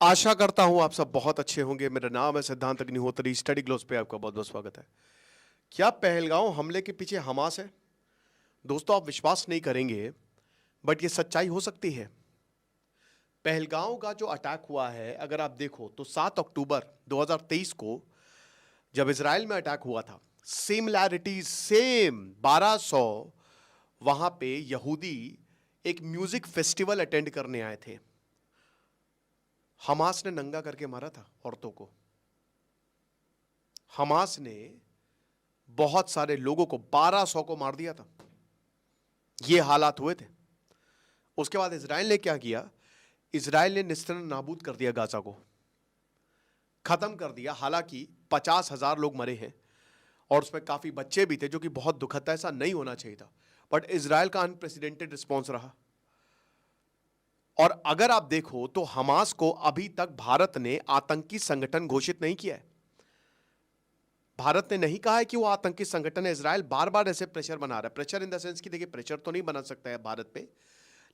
आशा करता हूं आप सब बहुत अच्छे होंगे। मेरा नाम है सिद्धांत अग्निहोत्री। स्टडी ग्लोस पे आपका बहुत बहुत स्वागत है। क्या पहलगांव हमले के पीछे हमास है? दोस्तों, आप विश्वास नहीं करेंगे, बट ये सच्चाई हो सकती है। पहलगांव का जो अटैक हुआ है, अगर आप देखो तो 7 अक्टूबर 2023 को जब इसराइल में अटैक हुआ था, सिमिलैरिटीज सेम 1200 वहां पे यहूदी एक म्यूजिक फेस्टिवल अटेंड करने आए थे। हमास ने नंगा करके मारा था औरतों को। हमास ने बहुत सारे लोगों को 1200 को मार दिया था। ये हालात हुए थे। उसके बाद इजराइल ने क्या किया? इजराइल ने निस्तर नाबूद कर दिया, गाजा को खत्म कर दिया। हालांकि 50,000 लोग मरे हैं और उसमें काफी बच्चे भी थे, जो कि बहुत दुखद था। ऐसा नहीं होना चाहिए था, बट इजराइल का अनप्रेसिडेंटेड रिस्पॉन्स रहा। और अगर आप देखो तो हमास को अभी तक भारत ने आतंकी संगठन घोषित नहीं किया है। भारत ने नहीं कहा है कि वो आतंकी संगठन है। इजराइल बार बार ऐसे प्रेशर बना रहा है। प्रेशर इन द सेंस कि देखिए, प्रेशर तो नहीं बना सकता है भारत पे,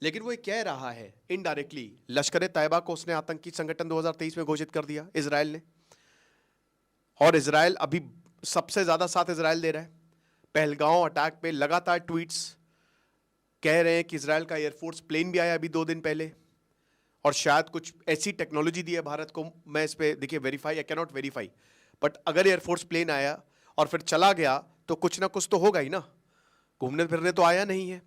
लेकिन वो ये कह रहा है इनडायरेक्टली। लश्कर ए तैयबा को उसने आतंकी संगठन 2023 में घोषित कर दिया, इजराइल ने। और इजराइल अभी सबसे ज्यादा साथ इजराइल दे रहा है। पहलगांव अटैक पे लगातार ट्वीट्स कह रहे हैं कि इजराइल का एयरफोर्स प्लेन भी आया अभी 2 दिन पहले, और शायद कुछ ऐसी टेक्नोलॉजी दी है भारत को। मैं इस पे देखिए verify, I can not verify, but अगर एयरफोर्स प्लेन आया और फिर चला गया तो कुछ ना कुछ तो होगा ही ना। घूमने फिरने तो आया नहीं है।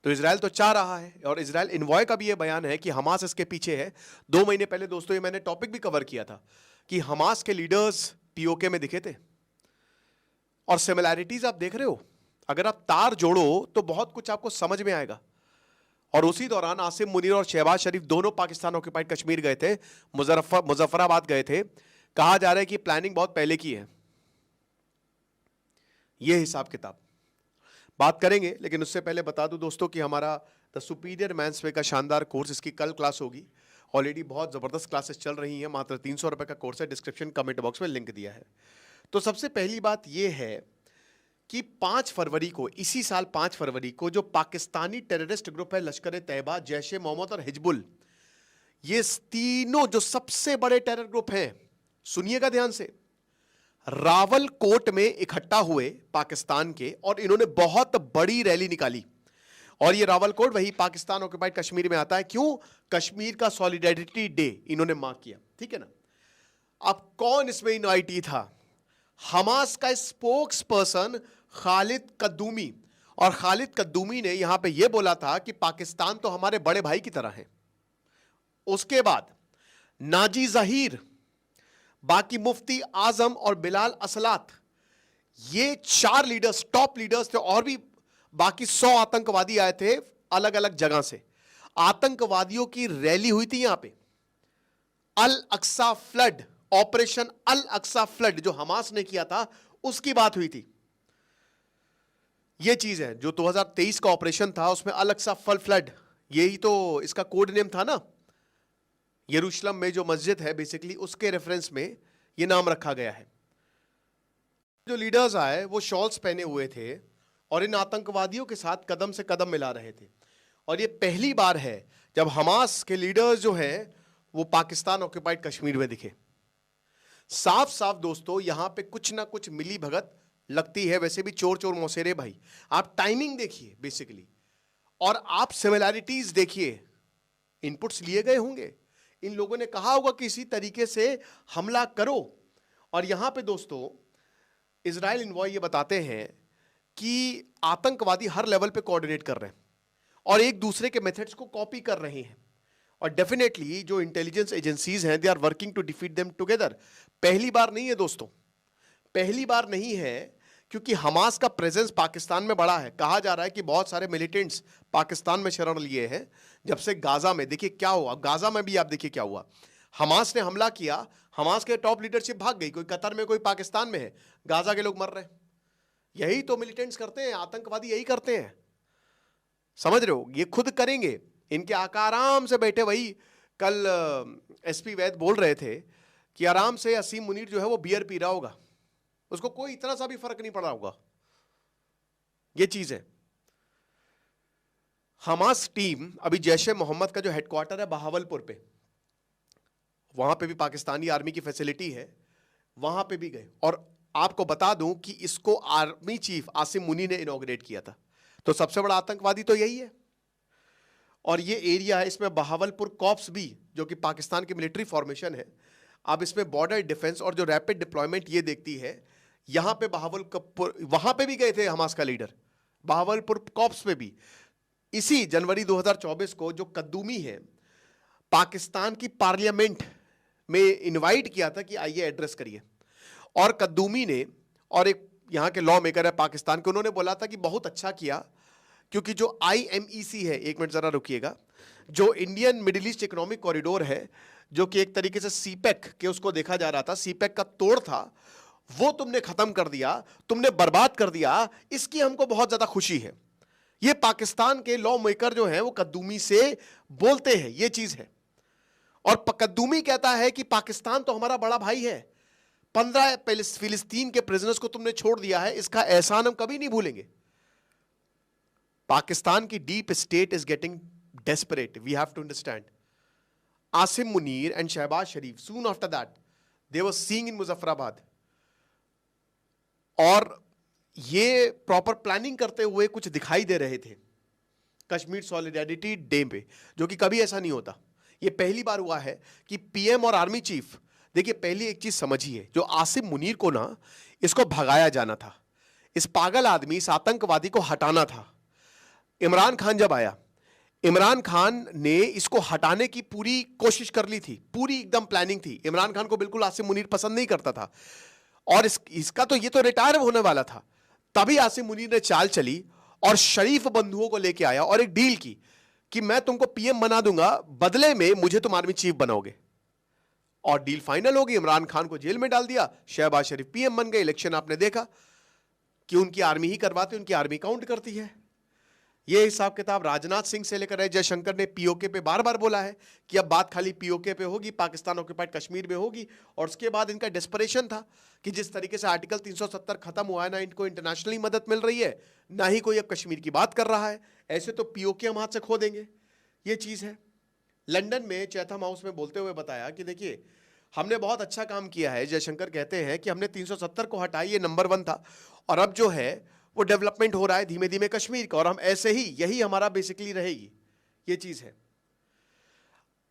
तो इजराइल तो चाह रहा है, और इजराइल इन्वॉय का भी ये बयान है कि हमास इसके पीछे है। 2 महीने पहले दोस्तों ये मैंने टॉपिक भी कवर किया था कि हमास के लीडर्स पीओके में दिखे थे। और सिमिलैरिटीज आप देख रहे हो, अगर आप तार जोड़ो तो बहुत कुछ आपको समझ में आएगा। और उसी दौरान आसिम मुनीर और शहबाज शरीफ दोनों पाकिस्तान ऑक्यूपाइड कश्मीर गए थे, मुजफ्फराबाद गए थे। कहा जा रहा है कि प्लानिंग बहुत पहले की है। यह हिसाब किताब बात करेंगे, लेकिन उससे पहले बता दूं दोस्तों कि हमारा द सुपीरियर मैंस वे का शानदार कोर्स, इसकी कल क्लास होगी। ऑलरेडी बहुत जबरदस्त क्लासेस चल रही हैं। मात्र 300 रुपए का कोर्स है। डिस्क्रिप्शन कमेंट बॉक्स में लिंक दिया है। तो सबसे पहली बात यह है कि 5 फरवरी को, इसी साल 5 फरवरी को, जो पाकिस्तानी टेररिस्ट ग्रुप है लश्कर ए तैयबा, जैश ए मोहम्मद और हिजबुल, ये तीनों जो सबसे बड़े टेरर ग्रुप हैं, सुनिएगा ध्यान से, रावलकोट में इकट्ठा हुए पाकिस्तान के, और इन्होंने बहुत बड़ी रैली निकाली। और ये रावलकोट वही पाकिस्तान ऑक्यूपाइड कश्मीर में आता है। क्यों? कश्मीर का सॉलिडेरिटी डे इन्होंने मार्क किया, ठीक है ना। अब कौन इसमें इनवाइटी था? हमास का स्पोक्स पर्सन खालिद कद्दूमी। और खालिद कद्दूमी ने यहां पे यह बोला था कि पाकिस्तान तो हमारे बड़े भाई की तरह है। उसके बाद नाजी जहीर, बाकी मुफ्ती आजम और बिलाल असलात, ये 4 लीडर्स, टॉप लीडर्स थे। और भी बाकी 100 आतंकवादी आए थे अलग अलग जगह से। आतंकवादियों की रैली हुई थी यहां पे। अल अक्सा फ्लड, ऑपरेशन अल अक्सा फ्लड जो हमास ने किया था, उसकी बात हुई थी। यह चीज है जो 2023 का ऑपरेशन था, उसमें अल अक्सा फ्लड, यही तो इसका कोड नेम था ना। यरूशलेम में जो मस्जिद है बेसिकली, उसके रेफरेंस में यह नाम रखा गया है। जो लीडर्स आए वो शॉल्स पहने हुए थे और इन आतंकवादियों के साथ कदम से कदम मिला रहे थे। और यह पहली बार है जब हमास के लीडर्स जो हैं वो पाकिस्तान ऑक्यूपाइड कश्मीर में दिखे। साफ साफ दोस्तों, यहां पे कुछ ना कुछ मिली भगत लगती है। वैसे भी चोर चोर मौसेरे भाई। आप टाइमिंग देखिए बेसिकली, और आप सिमिलैरिटीज देखिए। इनपुट्स लिए गए होंगे, इन लोगों ने कहा होगा कि इसी तरीके से हमला करो। और यहां पे दोस्तों इजराइल इन्वॉय ये बताते हैं कि आतंकवादी हर लेवल पे कोऑर्डिनेट कर रहे हैं और एक दूसरे के मेथड्स को कॉपी कर रहे हैं। और डेफिनेटली जो इंटेलिजेंस एजेंसीज हैं, they are working to defeat them together. पहली बार नहीं है दोस्तों, पहली बार नहीं है, क्योंकि हमास का प्रेजेंस पाकिस्तान में बड़ा है। कहा जा रहा है कि बहुत सारे मिलिटेंट्स पाकिस्तान में शरण लिए हैं जब से गाजा में। देखिए क्या हुआ गाजा में भी, आप देखिए क्या हुआ। हमास ने हमला किया, हमास के टॉप लीडरशिप भाग गई, कोई कतर में, कोई पाकिस्तान में है। गाजा के लोग मर रहे हैं। यही तो मिलिटेंट्स करते हैं, आतंकवादी यही करते हैं। समझ रहे हो? ये खुद करेंगे। इनके आका आराम से बैठे। वही कल एसपी वैद बोल रहे थे कि आराम से असीम मुनीर जो है वो बियर पी रहा होगा, उसको कोई इतना सा भी फर्क नहीं पड़ा होगा। ये चीज है। हमास टीम अभी जैश ए मोहम्मद का जो हेडक्वार्टर है बहावलपुर पे, वहां पे भी पाकिस्तानी आर्मी की फैसिलिटी है, वहां पे भी गए। और आपको बता दूं कि इसको आर्मी चीफ आसिम मुनी ने इनॉग्रेट किया था। तो सबसे बड़ा आतंकवादी तो यही है। और ये एरिया है, इसमें बहावलपुर कॉप्स भी, जो कि पाकिस्तान की मिलिट्री फॉर्मेशन है, अब इसमें बॉर्डर डिफेंस और जो रैपिड डिप्लॉयमेंट ये देखती है। यहां पे बहावलपुर, वहां पे भी गए थे हमास का लीडर, बहावलपुर कॉप्स पे भी। इसी जनवरी 2024 को जो कद्दूमी है, पाकिस्तान की पार्लियामेंट में इनवाइट किया था कि आइए एड्रेस करिए। और कद्दूमी ने, और एक यहां के लॉ मेकर है पाकिस्तान के, उन्होंने बोला था कि बहुत अच्छा किया, क्योंकि जो IMEC है, एक मिनट जरा रुकिएगा, जो Indian middle east economic corridor है, जो कि एक तरीके से सीपेक के उसको देखा जा रहा था, सीपेक का तोड़ था, वो तुमने खत्म कर दिया, तुमने बर्बाद कर दिया, इसकी हमको बहुत ज्यादा खुशी है। ये पाकिस्तान के लॉ मेकर जो है वो कद्दूमी से बोलते हैं, ये चीज है। और कद्दूमी कहता है कि पाकिस्तान तो हमारा बड़ा भाई है, 15 फिलिस्तीन के प्रिजनर्स को तुमने छोड़ दिया है, इसका एहसान हम कभी नहीं भूलेंगे। पाकिस्तान की deep state is getting desperate. We have to understand. Asim Munir and Shehbaz Sharif, soon after that, they were seeing in Muzaffarabad. और ये प्रॉपर प्लानिंग करते हुए कुछ दिखाई दे रहे थे कश्मीर सॉलिडारिटी डे पे, जो कि कभी ऐसा नहीं होता। ये पहली बार हुआ है कि PM और आर्मी चीफ, देखिए पहली एक चीज समझिए, जो आसिम मुनीर को ना, इसको भगाया जाना था, इस पागल आदमी, इस आतंकवादी को हटाना था। इमरान खान जब आया, इमरान खान ने इसको हटाने की पूरी कोशिश कर ली थी, पूरी एकदम प्लानिंग थी। इमरान खान को बिल्कुल आसिम मुनीर पसंद नहीं करता था, और इसका तो ये तो रिटायर होने वाला था। तभी आसिम मुनीर ने चाल चली और शरीफ बंधुओं को लेके आया और एक डील की कि मैं तुमको PM बना दूंगा, बदले में मुझे तुम आर्मी चीफ बनाओगे। और डील फाइनल होगी, इमरान खान को जेल में डाल दिया, शहबाज शरीफ PM बन गए। इलेक्शन आपने देखा कि उनकी आर्मी ही करवाती, उनकी आर्मी काउंट करती है। ये हिसाब किताब राजनाथ सिंह से लेकर जयशंकर ने POK पे बार बार बोला है कि अब बात खाली POK पे होगी, पाकिस्तान ऑक्यूपाइड कश्मीर में होगी। और उसके बाद इनका डेस्परेशन था कि जिस तरीके से आर्टिकल 370 खत्म हुआ है, ना इनको इंटरनेशनली मदद मिल रही है, ना ही कोई अब कश्मीर की बात कर रहा है, ऐसे तो POK हम हाथ से खो देंगे। ये चीज है। लंदन में चैथम हाउस में बोलते हुए बताया कि देखिए हमने बहुत अच्छा काम किया है। जयशंकर कहते हैं कि हमने 370 को हटाई, ये नंबर 1 था, और अब जो है वो डेवलपमेंट हो रहा है धीमे धीमे कश्मीर का, और हम ऐसे ही, यही हमारा बेसिकली रहेगी, ये चीज है।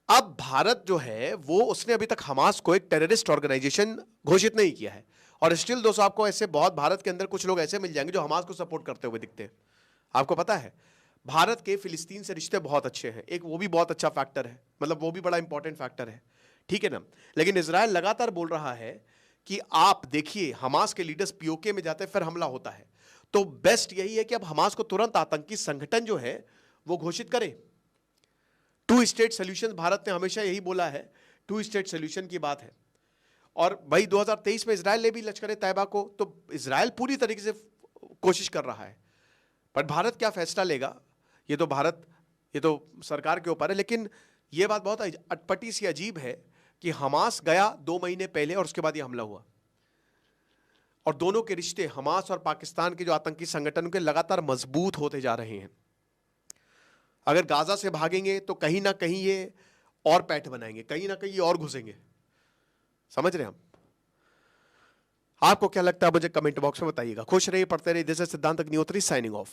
अब भारत जो है वो, उसने अभी तक हमास को एक टेररिस्ट ऑर्गेनाइजेशन घोषित नहीं किया है। और स्टिल दोस्तों, आपको ऐसे बहुत भारत के अंदर कुछ लोग ऐसे मिल जाएंगे जो हमास को सपोर्ट करते हुए दिखते हैं। आपको पता है भारत के फिलिस्तीन से रिश्ते बहुत अच्छे हैं, एक वो भी बहुत अच्छा फैक्टर है, मतलब वो भी बड़ा इंपॉर्टेंट फैक्टर है, ठीक है ना। लेकिन इजराइल लगातार बोल रहा है कि आप देखिए हमास के लीडर्स POK में जाते हैं, फिर हमला होता है। तो बेस्ट यही है कि अब हमास को तुरंत आतंकी संगठन जो है वो घोषित करें। 2 स्टेट सोल्यूशन, भारत ने हमेशा यही बोला है, 2 स्टेट सोल्यूशन की बात है। और भाई 2023 में इजराइल ने भी लश्कर तैयबा को, तो इजराइल पूरी तरीके से कोशिश कर रहा है, पर भारत क्या फैसला लेगा ये तो सरकार के ऊपर है। लेकिन ये बात बहुत अटपटी सी अजीब है कि हमास गया 2 महीने पहले और उसके बाद ये हमला हुआ, और दोनों के रिश्ते हमास और पाकिस्तान के जो आतंकी संगठन के लगातार मजबूत होते जा रहे हैं। अगर गाजा से भागेंगे तो कहीं ना कहीं ये और पैठ बनाएंगे, कहीं ना कहीं ये और घुसेंगे, समझ रहे हैं हम। आपको क्या लगता है मुझे कमेंट बॉक्स में बताइएगा। खुश रहिए, पढ़ते रहिए। दिस इज सिद्धांत अग्निहोत्री साइनिंग ऑफ।